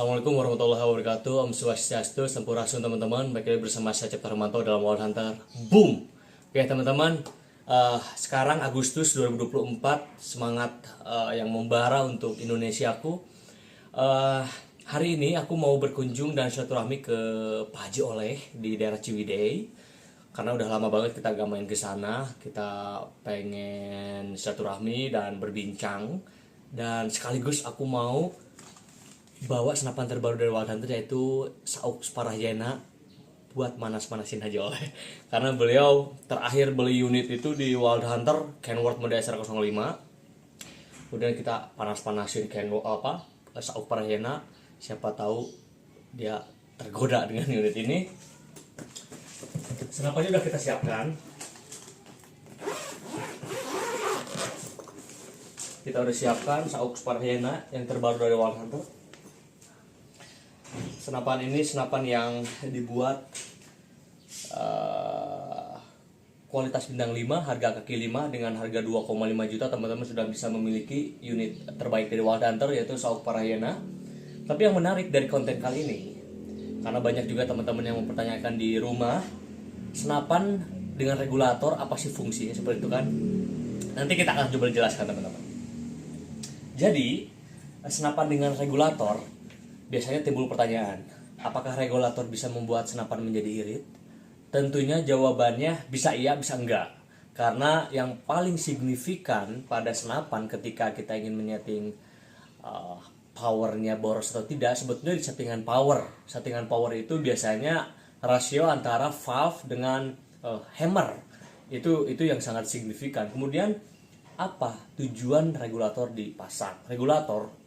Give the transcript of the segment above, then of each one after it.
Assalamualaikum warahmatullahi wabarakatuh. Om Swastiastu, Sampurasun teman-teman. Baik lagi bersama saya Cipta Hermanto dalam Wild Hunter. Boom. Oke teman-teman, sekarang Agustus 2024, semangat yang membara untuk Indonesiaku. Hari ini aku mau berkunjung dan silaturahmi ke Pak Haji Oleh di daerah Ciwidey. Karena udah lama banget kita gak main ke sana. Kita pengen silaturahmi dan berbincang. Dan sekaligus aku mau bawa senapan terbaru dari Wild Hunter, yaitu Sauk Sparajena buat manas-manasin Haji Oleh. Karena beliau terakhir beli unit itu di Wild Hunter Kenworth Mode SR05. Kemudian kita panas-panasin Sauk Sparajena. Siapa tahu dia tergoda dengan unit ini. Senapannya udah kita siapkan. Kita udah siapkan Sauk Sparajena yang terbaru dari Wild Hunter. Senapan ini senapan yang dibuat kualitas bintang 5, harga kaki 5 dengan harga 2,5 juta. Teman-teman sudah bisa memiliki unit terbaik dari Wild Hunter, yaitu Sauk Sparajena. Tapi yang menarik dari konten kali ini, karena banyak juga teman-teman yang mempertanyakan di rumah, senapan dengan regulator apa sih fungsinya, seperti itu kan? Nanti kita akan coba jelaskan teman-teman. Jadi senapan dengan regulator, biasanya timbul pertanyaan, apakah regulator bisa membuat senapan menjadi irit? Tentunya jawabannya bisa iya, bisa enggak. Karena yang paling signifikan pada senapan ketika kita ingin menyeting powernya boros atau tidak, sebetulnya di settingan power. Settingan power itu biasanya rasio antara valve dengan hammer. Itu yang sangat signifikan. Kemudian apa tujuan regulator dipasang? Regulator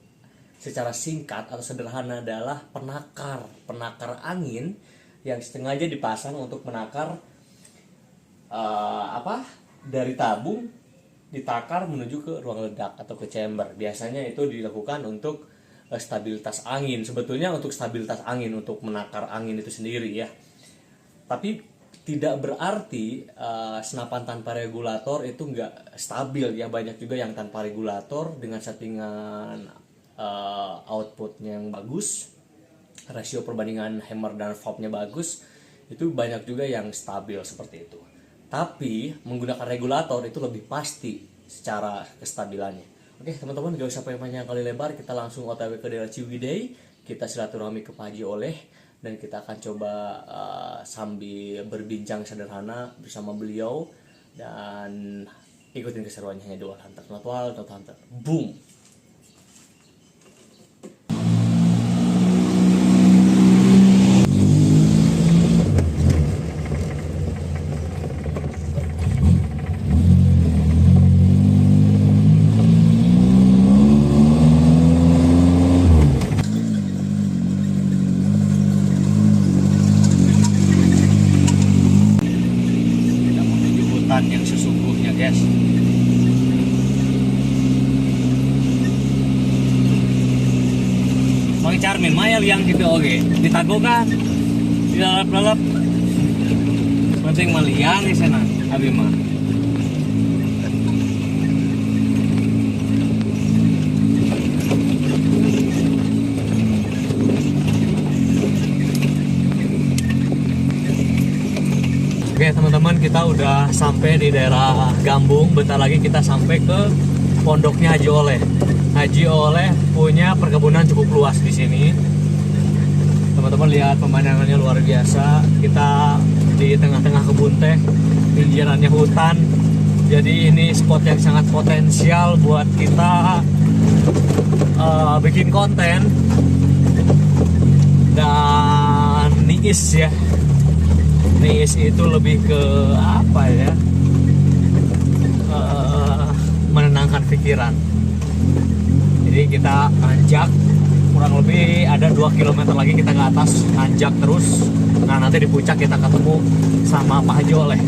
secara singkat atau sederhana adalah penakar angin yang sengaja dipasang untuk menakar dari tabung, ditakar menuju ke ruang ledak atau ke chamber. Biasanya itu dilakukan untuk stabilitas angin. Sebetulnya untuk stabilitas angin, untuk menakar angin itu sendiri ya. Tapi tidak berarti senapan tanpa regulator itu nggak stabil ya. Banyak juga yang tanpa regulator dengan settingan outputnya yang bagus, rasio perbandingan hammer dan valve-nya bagus, itu banyak juga yang stabil seperti itu. Tapi menggunakan regulator itu lebih pasti secara kestabilannya. Oke teman-teman, gak usah panjang kali lebar, kita langsung OTW ke daerah Ciwidey. Kita silaturahmi ke Pak Haji Oleh dan kita akan coba sambil berbincang sederhana bersama beliau dan ikutin keseruannya hanya di Wild Hunter. Not Wild Hunter. Boom. Yang sesungguhnya guys. Pakai Charmin Maya yang gitu oke. Ditago kan. Dilalap-lalap. Penting maliang di sana abi mah. Oke teman-teman, kita udah sampai di daerah Gambung. Bentar lagi kita sampai ke pondoknya Haji Oleh. Haji Oleh punya perkebunan cukup luas di sini. Teman-teman lihat pemandangannya luar biasa. Kita di tengah-tengah kebun teh, pinggirannya hutan. Jadi ini spot yang sangat potensial buat kita bikin konten dan niis ya. Niis itu lebih ke apa ya, menenangkan pikiran. Jadi kita nanjak kurang lebih ada 2 km lagi kita ke atas, nanjak terus. Nah nanti di puncak kita ketemu sama Pak Haji Oleh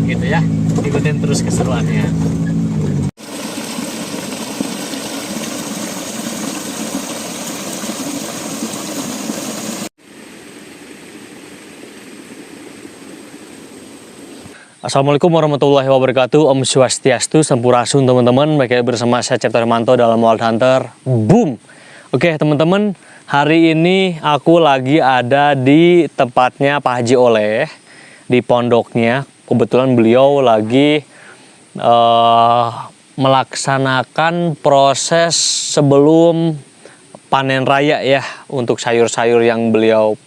gitu ya. Ikutin terus keseruannya. Assalamualaikum warahmatullahi wabarakatuh. Om Swastiastu, Sampurasun teman-teman. Baik bersama saya Cipta Hermanto dalam Wild Hunter. Boom. Oke teman-teman, Hari ini aku lagi ada di tempatnya Pak Haji Oleh, di pondoknya. Kebetulan beliau lagi melaksanakan proses sebelum panen raya ya, untuk sayur-sayur yang beliau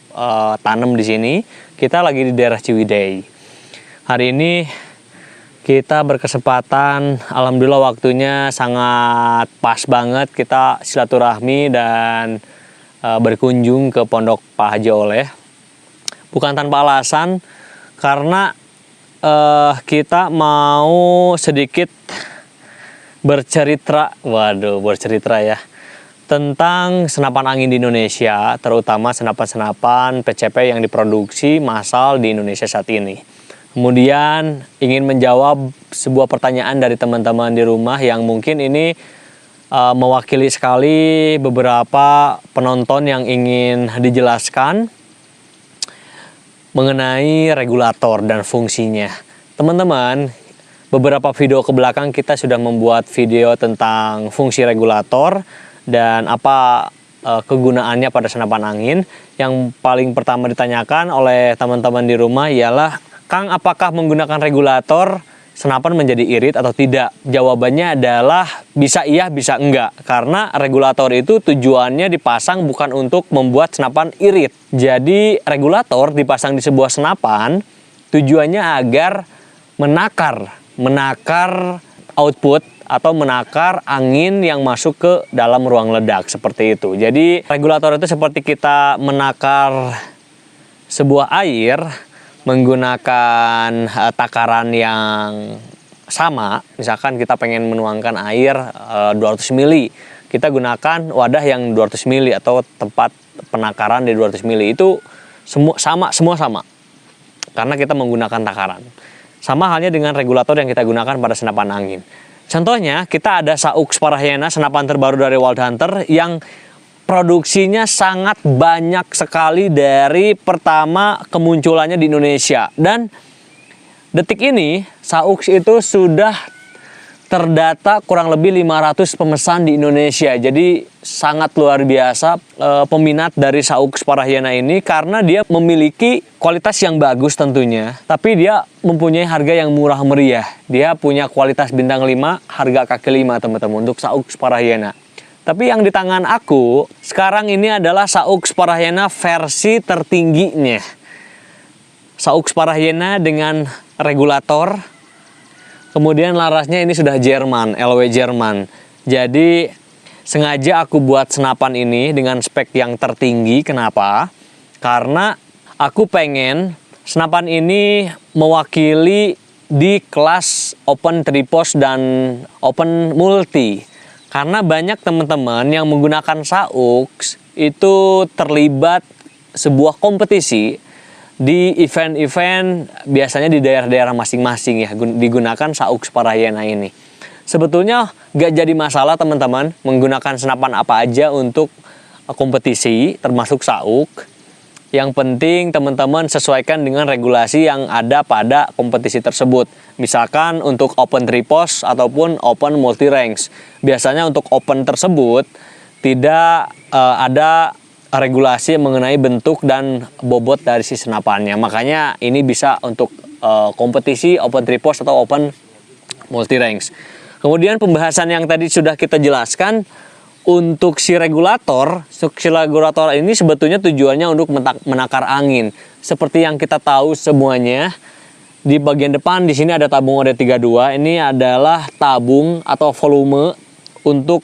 tanam di sini. Kita lagi di daerah Ciwidey. Hari ini kita berkesempatan, alhamdulillah waktunya sangat pas banget, kita silaturahmi dan berkunjung ke pondok Pak Haji Oleh. Bukan tanpa alasan, karena kita mau sedikit bercerita ya, tentang senapan angin di Indonesia, terutama senapan-senapan PCP yang diproduksi massal di Indonesia saat ini. Kemudian ingin menjawab sebuah pertanyaan dari teman-teman di rumah yang mungkin ini mewakili sekali beberapa penonton yang ingin dijelaskan mengenai regulator dan fungsinya. Teman-teman, beberapa video ke belakang kita sudah membuat video tentang fungsi regulator dan apa kegunaannya pada senapan angin. Yang paling pertama ditanyakan oleh teman-teman di rumah ialah, Kang, apakah menggunakan regulator senapan menjadi irit atau tidak? Jawabannya adalah bisa iya, bisa enggak. Karena regulator itu tujuannya dipasang bukan untuk membuat senapan irit. Jadi regulator dipasang di sebuah senapan tujuannya agar menakar output atau menakar angin yang masuk ke dalam ruang ledak, seperti itu. Jadi regulator itu seperti kita menakar sebuah air menggunakan takaran yang sama. Misalkan kita pengen menuangkan air 200 ml, kita gunakan wadah yang 200 ml atau tempat penakaran di 200 ml. Itu semua sama karena kita menggunakan takaran. Sama halnya dengan regulator yang kita gunakan pada senapan angin. Contohnya, kita ada Saux Parahiena, senapan terbaru dari Wild Hunter yang produksinya sangat banyak sekali dari pertama kemunculannya di Indonesia. Dan detik ini Saux itu sudah terdata kurang lebih 500 pemesan di Indonesia. Jadi sangat luar biasa peminat dari Saux Parahiena ini, karena dia memiliki kualitas yang bagus tentunya, tapi dia mempunyai harga yang murah meriah. Dia punya kualitas bintang 5, harga kaki 5 teman-teman untuk Saux Parahiena. Tapi yang di tangan aku sekarang ini adalah Saux Parahiena versi tertingginya. Saux Parahiena dengan regulator. Kemudian larasnya ini sudah Jerman, LW Jerman. Jadi sengaja aku buat senapan ini dengan spek yang tertinggi. Kenapa? Karena aku pengen senapan ini mewakili di kelas open tripos dan open multi. Karena banyak teman-teman yang menggunakan Saux itu terlibat sebuah kompetisi di event-event, biasanya di daerah-daerah masing-masing ya, digunakan Saux Parahiena ini. Sebetulnya gak jadi masalah teman-teman menggunakan senapan apa aja untuk kompetisi, termasuk Saux. Yang penting teman-teman sesuaikan dengan regulasi yang ada pada kompetisi tersebut. Misalkan untuk open tripos ataupun open multi range. Biasanya untuk open tersebut tidak ada regulasi mengenai bentuk dan bobot dari si senapannya. Makanya ini bisa untuk kompetisi open tripos atau open multi range. Kemudian pembahasan yang tadi sudah kita jelaskan, untuk si regulator ini sebetulnya tujuannya untuk menakar angin. Seperti yang kita tahu semuanya, di bagian depan di sini ada tabung OD32. Ini adalah tabung atau volume untuk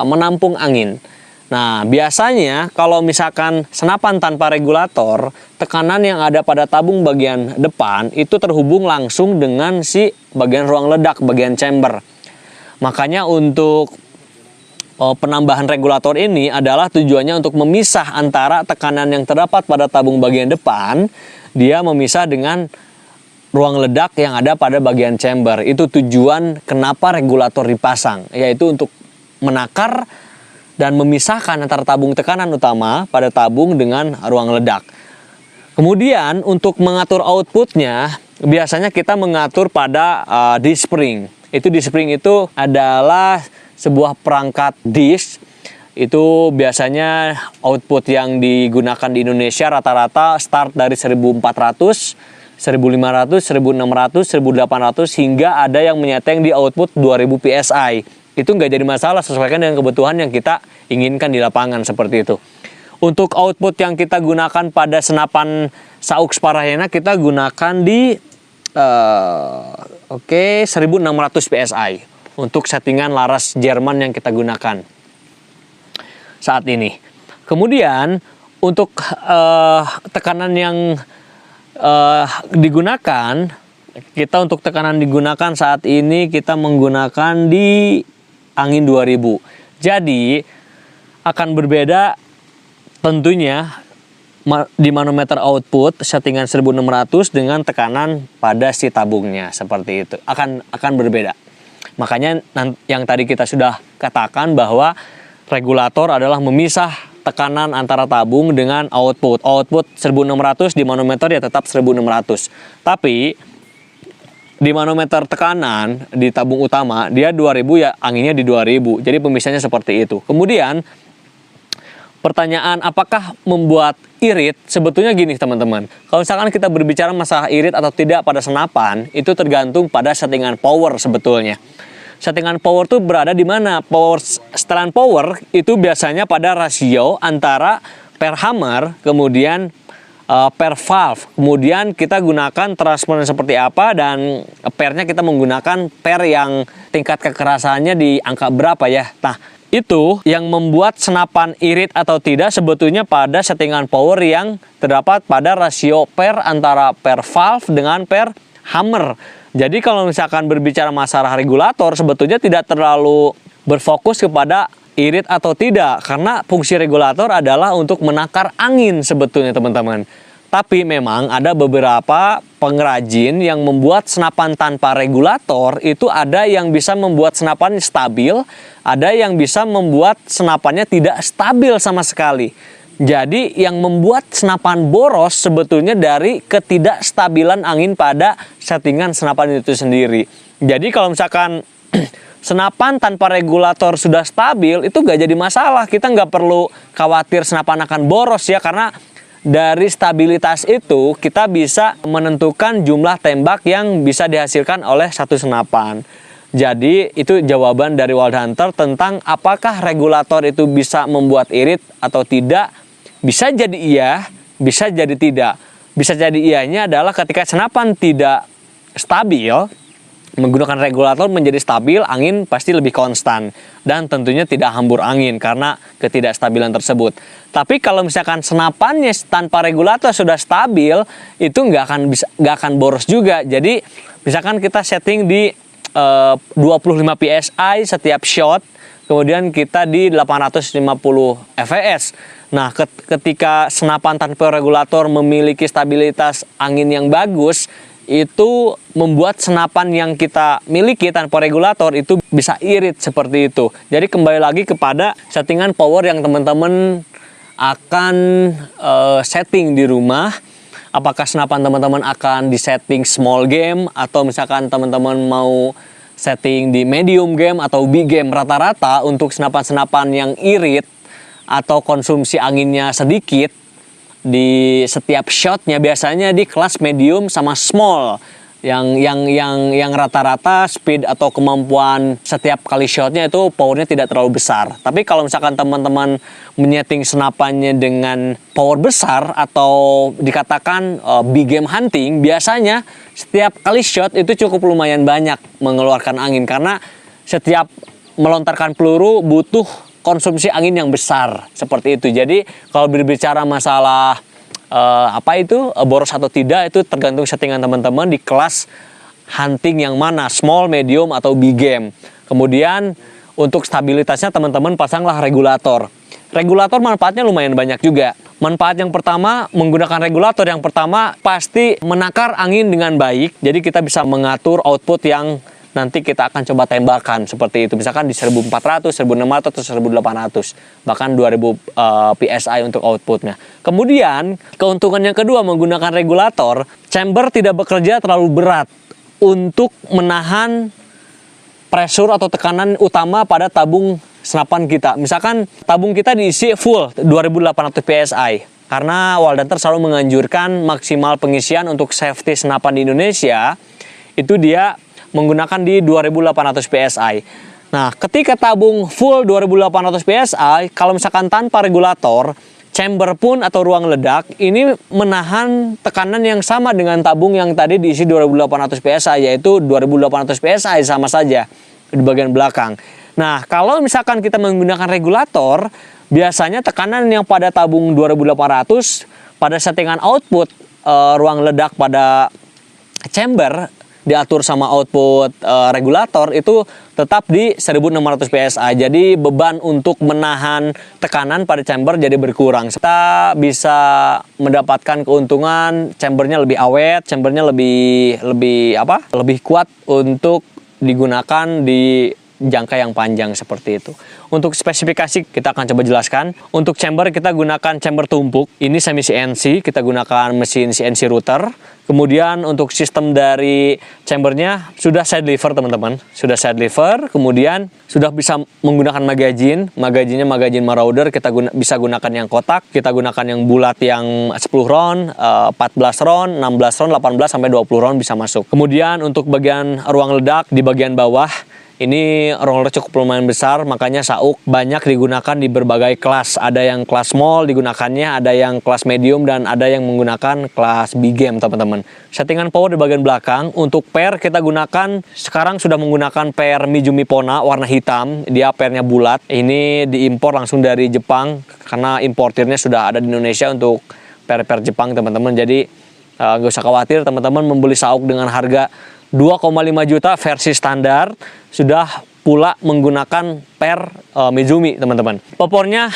menampung angin. Nah, biasanya kalau misalkan senapan tanpa regulator, tekanan yang ada pada tabung bagian depan itu terhubung langsung dengan si bagian ruang ledak, bagian chamber. Makanya untuk penambahan regulator ini adalah tujuannya untuk memisah antara tekanan yang terdapat pada tabung bagian depan, dia memisah dengan ruang ledak yang ada pada bagian chamber. Itu tujuan kenapa regulator dipasang, yaitu untuk menakar dan memisahkan antara tabung tekanan utama pada tabung dengan ruang ledak. Kemudian untuk mengatur outputnya, biasanya kita mengatur pada disk spring. Disk spring itu adalah sebuah perangkat disk Itu biasanya output yang digunakan di Indonesia rata-rata start dari 1400, 1500, 1600, 1800 hingga ada yang menyeteng di output 2000 PSI. Itu nggak jadi masalah, sesuaikan dengan kebutuhan yang kita inginkan di lapangan seperti itu. Untuk output yang kita gunakan pada senapan Saux Parahena kita gunakan di 1600 PSI untuk settingan laras Jerman yang kita gunakan saat ini. Kemudian untuk tekanan yang digunakan, kita untuk tekanan digunakan saat ini kita menggunakan di angin 2000. Jadi akan berbeda tentunya di manometer output settingan 1600 dengan tekanan pada si tabungnya, seperti itu akan berbeda. Makanya yang tadi kita sudah katakan bahwa regulator adalah memisah tekanan antara tabung dengan output. Output 1600 di manometer ya tetap 1600. Tapi di manometer tekanan di tabung utama dia 2000 ya anginnya di 2000. Jadi pemisahnya seperti itu. Kemudian pertanyaan apakah membuat irit? Sebetulnya gini teman-teman. Kalau misalkan kita berbicara masalah irit atau tidak pada senapan, itu tergantung pada settingan power sebetulnya. Settingan power itu berada di mana? Setelan power itu biasanya pada rasio antara per hammer kemudian per valve. Kemudian kita gunakan transparan seperti apa dan pernya kita menggunakan per yang tingkat kekerasannya di angka berapa ya. Nah, itu yang membuat senapan irit atau tidak sebetulnya pada settingan power yang terdapat pada rasio per antara per valve dengan per hammer. Jadi kalau misalkan berbicara masalah regulator sebetulnya tidak terlalu berfokus kepada irit atau tidak, karena fungsi regulator adalah untuk menakar angin sebetulnya teman-teman. Tapi memang ada beberapa pengrajin yang membuat senapan tanpa regulator, itu ada yang bisa membuat senapan stabil, ada yang bisa membuat senapannya tidak stabil sama sekali. Jadi yang membuat senapan boros sebetulnya dari ketidakstabilan angin pada settingan senapan itu sendiri. Jadi kalau misalkan senapan tanpa regulator sudah stabil, itu gak jadi masalah. Kita nggak perlu khawatir senapan akan boros ya, karena dari stabilitas itu kita bisa menentukan jumlah tembak yang bisa dihasilkan oleh satu senapan. Jadi itu jawaban dari Wild Hunter tentang apakah regulator itu bisa membuat irit atau tidak. Bisa jadi iya, bisa jadi tidak. Bisa jadi iyanya adalah ketika senapan tidak stabil, menggunakan regulator menjadi stabil, angin pasti lebih konstan dan tentunya tidak hambur angin karena ketidakstabilan tersebut. Tapi kalau misalkan senapannya tanpa regulator sudah stabil, itu nggak akan boros juga. Jadi misalkan kita setting di 25 PSI setiap shot, kemudian kita di 850 fps. Nah, ketika senapan tanpa regulator memiliki stabilitas angin yang bagus, itu membuat senapan yang kita miliki tanpa regulator itu bisa irit seperti itu. Jadi kembali lagi kepada settingan power yang teman-teman akan setting di rumah. Apakah senapan teman-teman akan disetting small game atau misalkan teman-teman mau setting di medium game atau big game. Rata-rata untuk senapan-senapan yang irit atau konsumsi anginnya sedikit di setiap shotnya biasanya di kelas medium sama small, yang rata-rata speed atau kemampuan setiap kali shotnya itu powernya tidak terlalu besar. Tapi kalau misalkan teman-teman menyeting senapannya dengan power besar atau dikatakan big game hunting, biasanya setiap kali shot itu cukup lumayan banyak mengeluarkan angin karena setiap melontarkan peluru butuh konsumsi angin yang besar seperti itu. Jadi kalau berbicara masalah boros atau tidak itu tergantung settingan teman-teman di kelas hunting yang mana, small, medium atau big game. Kemudian untuk stabilitasnya teman-teman pasanglah regulator. Regulator manfaatnya lumayan banyak juga. Manfaat yang pertama, menggunakan regulator yang pertama pasti menakar angin dengan baik. Jadi kita bisa mengatur output yang nanti kita akan coba tembakan seperti itu. Misalkan di 1400, 1600, atau 1800. Bahkan 2000 PSI untuk outputnya. Kemudian, keuntungan yang kedua menggunakan regulator, chamber tidak bekerja terlalu berat untuk menahan pressure atau tekanan utama pada tabung senapan kita. Misalkan tabung kita diisi full 2800 PSI. Karena Wildanter selalu menganjurkan maksimal pengisian untuk safety senapan di Indonesia itu dia menggunakan di 2800 PSI. Nah, ketika tabung full 2800 PSI, kalau misalkan tanpa regulator, chamber pun atau ruang ledak ini menahan tekanan yang sama dengan tabung yang tadi diisi 2800 PSI, yaitu 2800 PSI sama saja di bagian belakang. Nah, kalau misalkan kita menggunakan regulator, biasanya tekanan yang pada tabung 2800 pada settingan output ruang ledak pada chamber diatur sama output regulator itu tetap di 1600 PSI. Jadi beban untuk menahan tekanan pada chamber jadi berkurang. Kita bisa mendapatkan keuntungan chambernya lebih awet, chambernya lebih kuat untuk digunakan di jangka yang panjang seperti itu. Untuk spesifikasi kita akan coba jelaskan. Untuk chamber kita gunakan chamber tumpuk. Ini semi CNC, kita gunakan mesin CNC router. Kemudian untuk sistem dari chambernya sudah side lever teman-teman. Sudah side lever, kemudian sudah bisa menggunakan magazine. Magazinnya magazine Marauder, kita bisa gunakan yang kotak, kita gunakan yang bulat yang 10 round, 14 round, 16 round, 18 sampai 20 round bisa masuk. Kemudian untuk bagian ruang ledak di bagian bawah, ini roller cukup lumayan besar, makanya SAUK banyak digunakan di berbagai kelas. Ada yang kelas small digunakannya, ada yang kelas medium, dan ada yang menggunakan kelas big game teman-teman. Settingan power di bagian belakang. Untuk pair kita gunakan, sekarang sudah menggunakan pair Mijumi Pona warna hitam. Dia pairnya bulat. Ini diimpor langsung dari Jepang, karena importirnya sudah ada di Indonesia untuk pair-pair Jepang teman-teman. Jadi nggak usah khawatir teman-teman membeli SAUK dengan harga 2,5 juta versi standar, sudah pula menggunakan pair Mijumi teman-teman. Popornya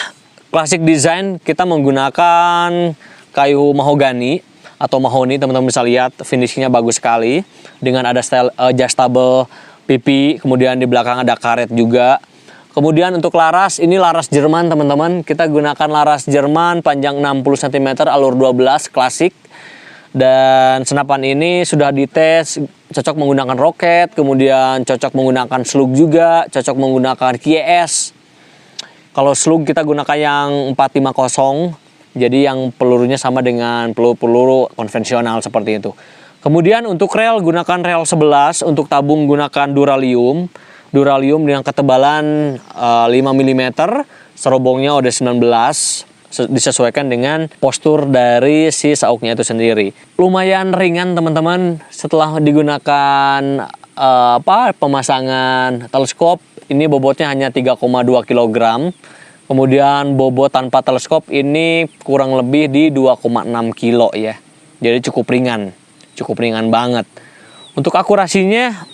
klasik design, kita menggunakan kayu mahogani atau mahoni, teman-teman bisa lihat finishingnya bagus sekali dengan ada style adjustable pipi, kemudian di belakang ada karet juga. Kemudian untuk laras, ini laras Jerman teman-teman, kita gunakan laras Jerman panjang 60 cm alur 12 klasik. Dan senapan ini sudah dites cocok menggunakan roket, kemudian cocok menggunakan slug juga, cocok menggunakan QS. Kalau slug kita gunakan yang 450, jadi yang pelurunya sama dengan peluru konvensional seperti itu. Kemudian untuk rel gunakan rel 11, untuk tabung gunakan duralium. Duralium dengan ketebalan 5 mm, serobongnya udah 19. Disesuaikan dengan postur dari si SAUK-nya itu sendiri. Lumayan ringan teman-teman setelah digunakan pemasangan teleskop. Ini bobotnya hanya 3,2 kg. Kemudian bobot tanpa teleskop ini kurang lebih di 2,6 kilo ya. Jadi cukup ringan banget. Untuk akurasinya,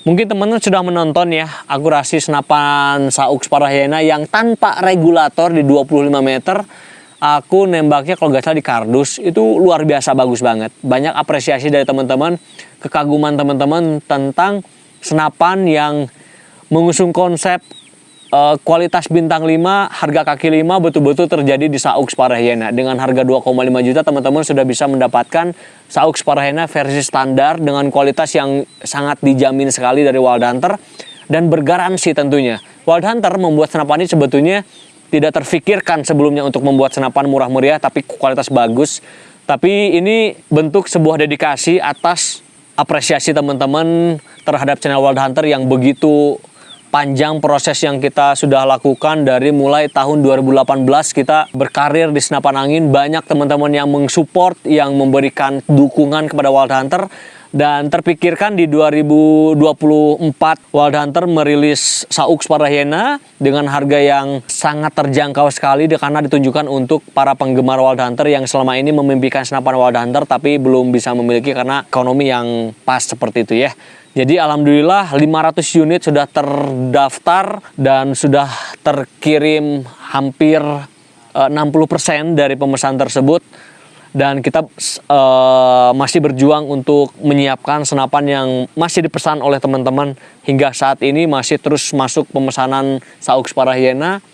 mungkin teman-teman sudah menonton ya akurasi senapan SAUK Sparahena yang tanpa regulator di 25 meter. Aku nembaknya kalau nggak salah di kardus, itu luar biasa bagus banget. Banyak apresiasi dari teman-teman, kekaguman teman-teman tentang senapan yang mengusung konsep kualitas bintang 5, harga kaki 5 betul-betul terjadi di SAUK Sparahena. Dengan harga 2,5 juta teman-teman sudah bisa mendapatkan SAUK Sparahena versi standar dengan kualitas yang sangat dijamin sekali dari Wildanter dan bergaransi tentunya. Wildanter membuat senapan ini sebetulnya tidak terfikirkan sebelumnya untuk membuat senapan murah meriah tapi kualitas bagus. Tapi ini bentuk sebuah dedikasi atas apresiasi teman-teman terhadap channel Wildanter yang begitu panjang proses yang kita sudah lakukan dari mulai tahun 2018 kita berkarir di senapan angin. Banyak teman-teman yang mensupport, yang memberikan dukungan kepada Wildanter. Dan terpikirkan di 2024 Wildanter merilis SAUK Sparahena dengan harga yang sangat terjangkau sekali karena ditunjukkan untuk para penggemar Wildanter yang selama ini memimpikan senapan Wildanter tapi belum bisa memiliki karena ekonomi yang pas seperti itu ya. Jadi alhamdulillah 500 unit sudah terdaftar dan sudah terkirim hampir 60% dari pemesan tersebut. Dan kita masih berjuang untuk menyiapkan senapan yang masih dipesan oleh teman-teman. Hingga saat ini masih terus masuk pemesanan SAUK Sparahena.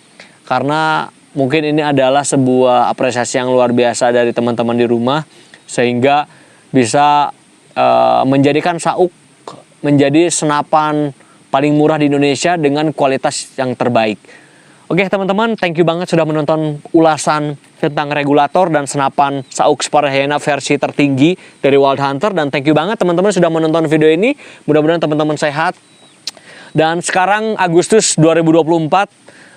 Karena mungkin ini adalah sebuah apresiasi yang luar biasa dari teman-teman di rumah. Sehingga bisa menjadikan SAUK menjadi senapan paling murah di Indonesia dengan kualitas yang terbaik. Oke teman-teman, thank you banget sudah menonton ulasan tentang regulator dan senapan Saux Parahiana versi tertinggi dari Wild Hunter. Dan thank you banget teman-teman sudah menonton video ini. Mudah-mudahan teman-teman sehat. Dan sekarang Agustus 2024,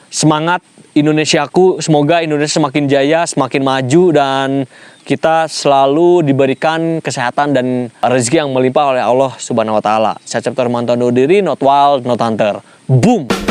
semangat Indonesiaku, semoga Indonesia semakin jaya, semakin maju, dan kita selalu diberikan kesehatan dan rezeki yang melimpah oleh Allah Subhanahu wa taala. Saya Cipto Hermanto undur diri, not wild, not hunter. Boom.